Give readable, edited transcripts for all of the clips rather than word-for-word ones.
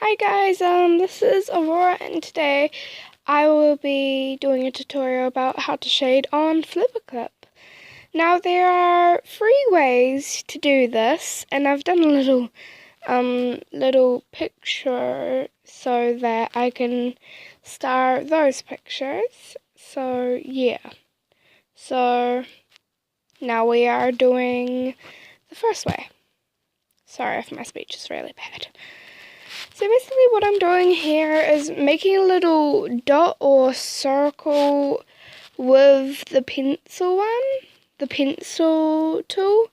Hi guys, this is Aurora and today I will be doing a tutorial about how to shade on Flipaclip. Now there are 3 ways to do this and I've done a little picture so that I can start those pictures. So yeah. So now we are doing the first way. Sorry if my speech is really bad. So basically what I'm doing here is making a little dot or circle with the pencil tool,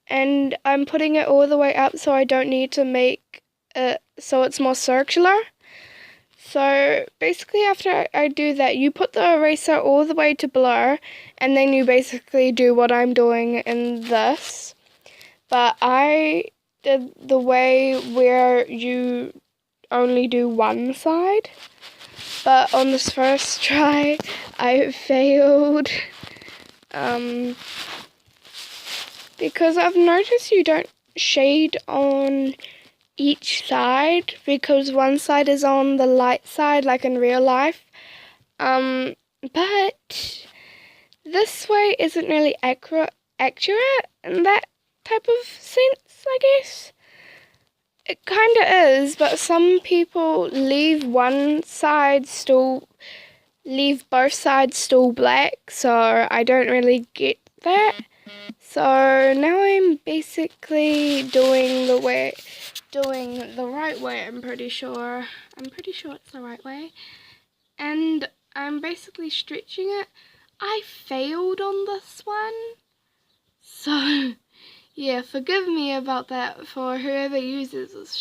and I'm putting it all the way up so I don't need to make it so it's more circular. So basically after I do that, you put the eraser all the way to blur, and then you basically do what I'm doing in this. But I did the way where you only do one side, but on this first try I failed because I've noticed you don't shade on each side because one side is on the light side like in real life, but this way isn't really accurate in that type of sense, I guess. It kind of is, but some people leave both sides still black, so I don't really get that. So now I'm basically doing the right way. I'm pretty sure it's the right way, and I'm basically stretching it. I failed on this one, so yeah, forgive me about that for whoever uses this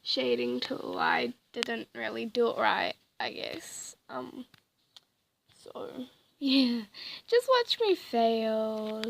shading tool. I didn't really do it right, I guess. So yeah, just watch me fail.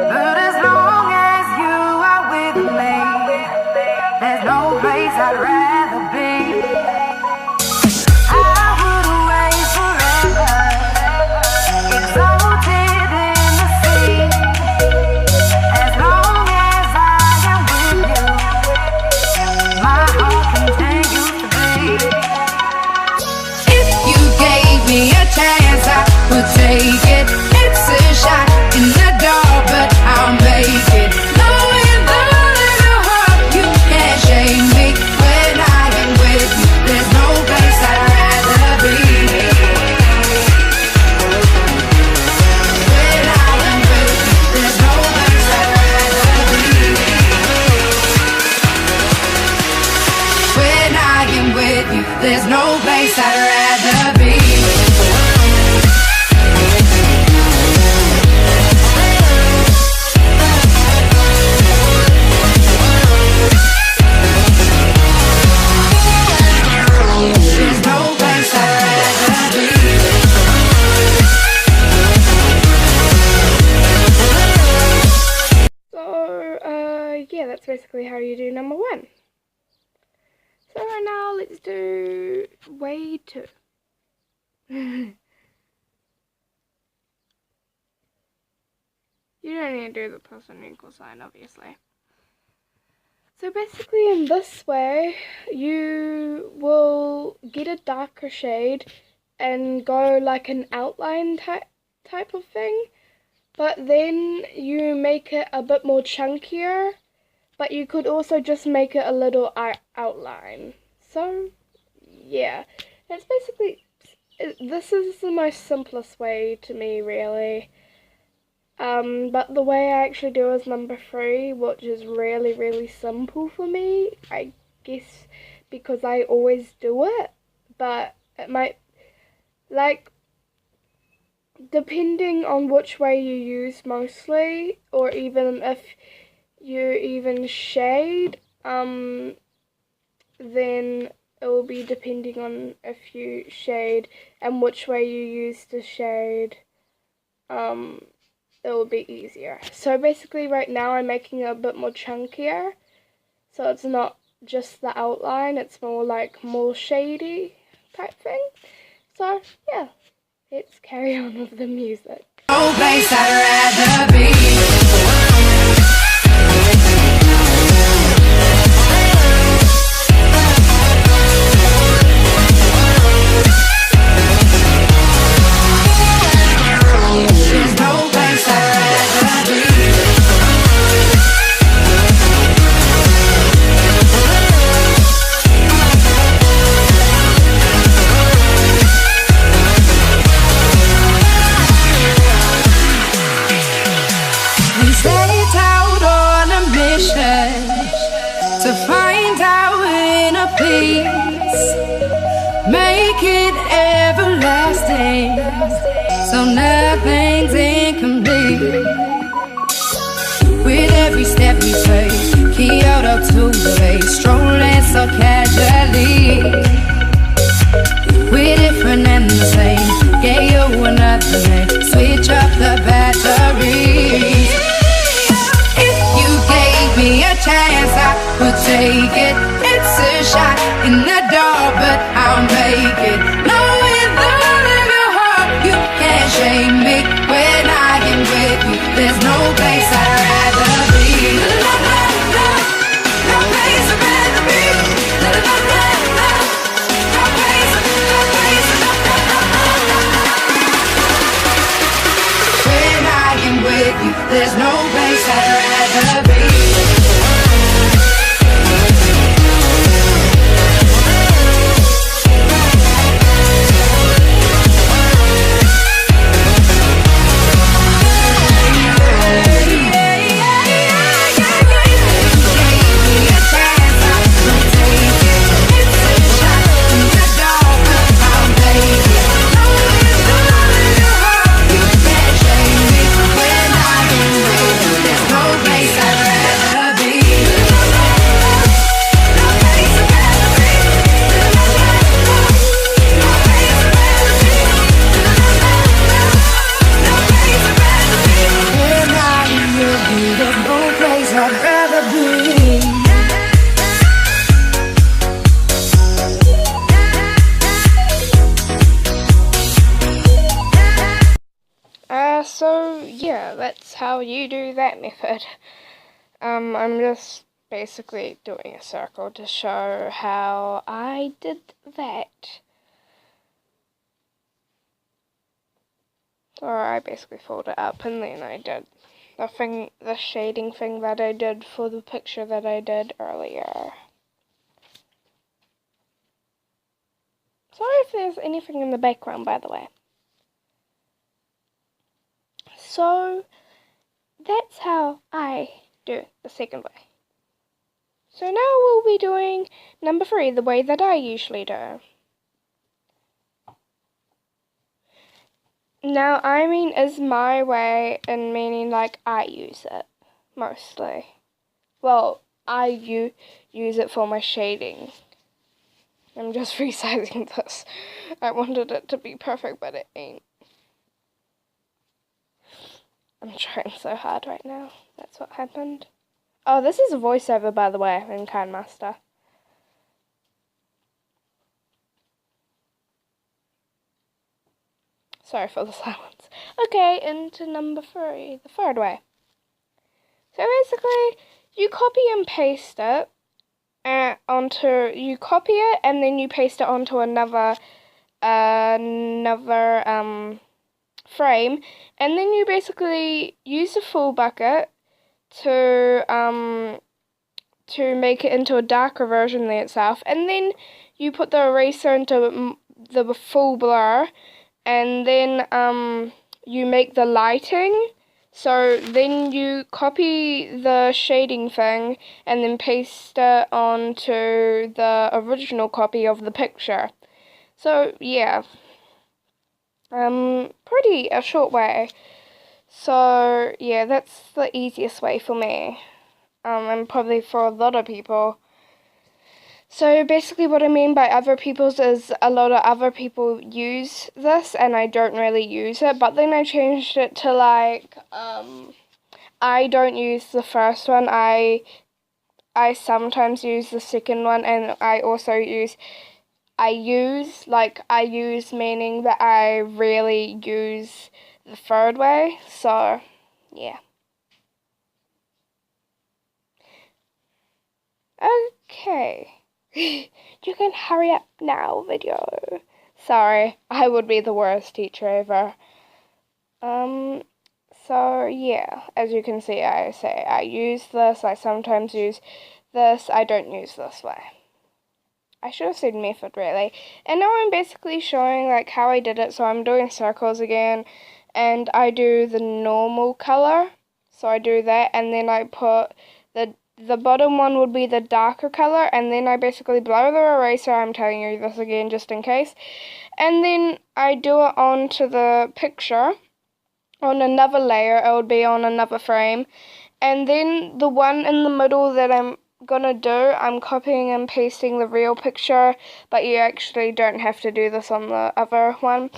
But as long as you are with me, there's no place I'd rather be. I would wait forever, exalted in the sea. As long as I am with you, my heart continues to beat. If you gave me a chance, I would take it. It's a shot in the dark, but I'll make it. Knowing that in your heart you can't shame me. When I am with you, there's no place I'd rather be. When I am with you, there's no place I'd rather be. When I am with you, there's no place I'd rather be. Yeah, that's basically how you do number 1. So now let's do way 2. You don't need to do the plus and equal sign, obviously. So basically in this way, you will get a darker shade and go like an outline type of thing, but then you make it a bit more chunkier, but you could also just make it a little outline. So yeah, it's basically, this is the most simplest way to me, really. But the way I actually do is number 3, which is really, really simple for me. I guess because I always do it, but it might, like, depending on which way you use mostly, or even if you even shade, then it will be depending on if you shade and which way you use to shade, it will be easier. So basically right now I'm making it a bit more chunkier, so it's not just the outline, it's more like more shady type thing. So yeah, let's carry on with the music. No place I'd rather be. To find our inner peace, make it everlasting, so nothing's incomplete. With every step we take, Kyoto to the bay, strolling so casually. We're different and the same, get you another name, switch up the batteries. If you gave me a chance, I would take it. It's a shot in the dark, but I'll make it. Knowing the love of your heart, you can't shame me when I am with you. There's no place I'd rather be. No place I'd rather be. No place, no place, when I am with you, there's no place I'd rather be. So yeah, that's how you do that method. I'm just basically doing a circle to show how I did that. Or I basically folded it up and then I did the shading thing that I did for the picture that I did earlier. Sorry if there's anything in the background, by the way. So that's how I do the second way. So now we'll be doing number 3 the way that I usually do. Now I mean is my way, and meaning like I use it mostly. Well, I use it for my shading. I'm just resizing this. I wanted it to be perfect, but it ain't. I'm trying so hard right now. That's what happened. Oh, this is a voiceover, by the way, in Kinemaster. Sorry for the silence. Okay, into number 3, the third way. So basically, you copy and paste it you copy it and then you paste it onto another frame, and then you basically use the full bucket to make it into a darker version of itself, and then you put the eraser into the full blur, and then you make the lighting So then you copy the shading thing and then paste it onto the original copy of the picture. So yeah, pretty a short way. So yeah, that's the easiest way for me, and probably for a lot of people. So basically what I mean by other people's is a lot of other people use this and I don't really use it, but then I changed it to like, I don't use the first one, I sometimes use the second one, and I also use meaning that I really use the third way, so yeah. Okay. You can hurry up now, video. Sorry, I would be the worst teacher ever. So yeah, as you can see, I say I use this, I sometimes use this, I don't use this way. I should have said method, really. And now I'm basically showing like how I did it, so I'm doing circles again, and I do the normal color, so I do that, and then I put the bottom one would be the darker color, and then I basically blow the eraser. I'm telling you this again just in case. And then I do it onto the picture on another layer. It would be on another frame. And then the one in the middle that I'm gonna do, I'm copying and pasting the real picture, but you actually don't have to do this on the other one.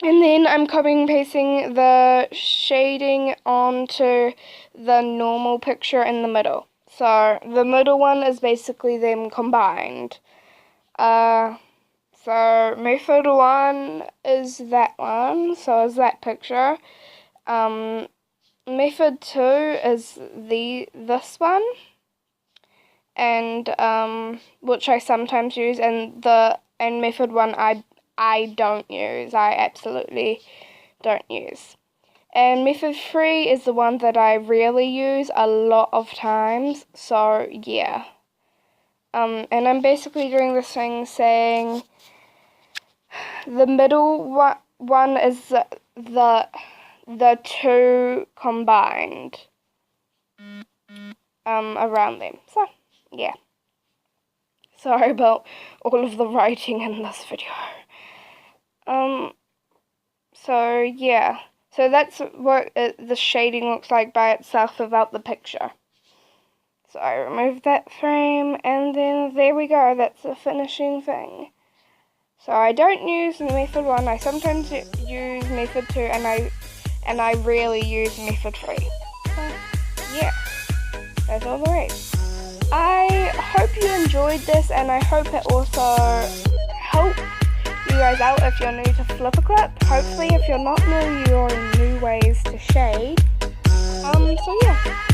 And then I'm copying and pasting the shading onto the normal picture in the middle. So the middle one is basically them combined. So method 1 is that one, so is that picture. Method 2 is this one, and which I sometimes use, and method 1 I don't use. I absolutely don't use. And method 3 is the one that I really use a lot of times, so yeah. And I'm basically doing this thing saying the middle one is the two combined around them. So yeah. Sorry about all of the writing in this video. So yeah, so that's what the shading looks like by itself without the picture. So I remove that frame, and then there we go, that's the finishing thing. So I don't use method 1, I sometimes use method 2, and I really use method 3. So yeah, that's all there is. I hope you enjoyed this, and I hope it also helped you guys out if you're new to Flipaclip. Hopefully if you're not new, you're in new ways to shade. So yeah.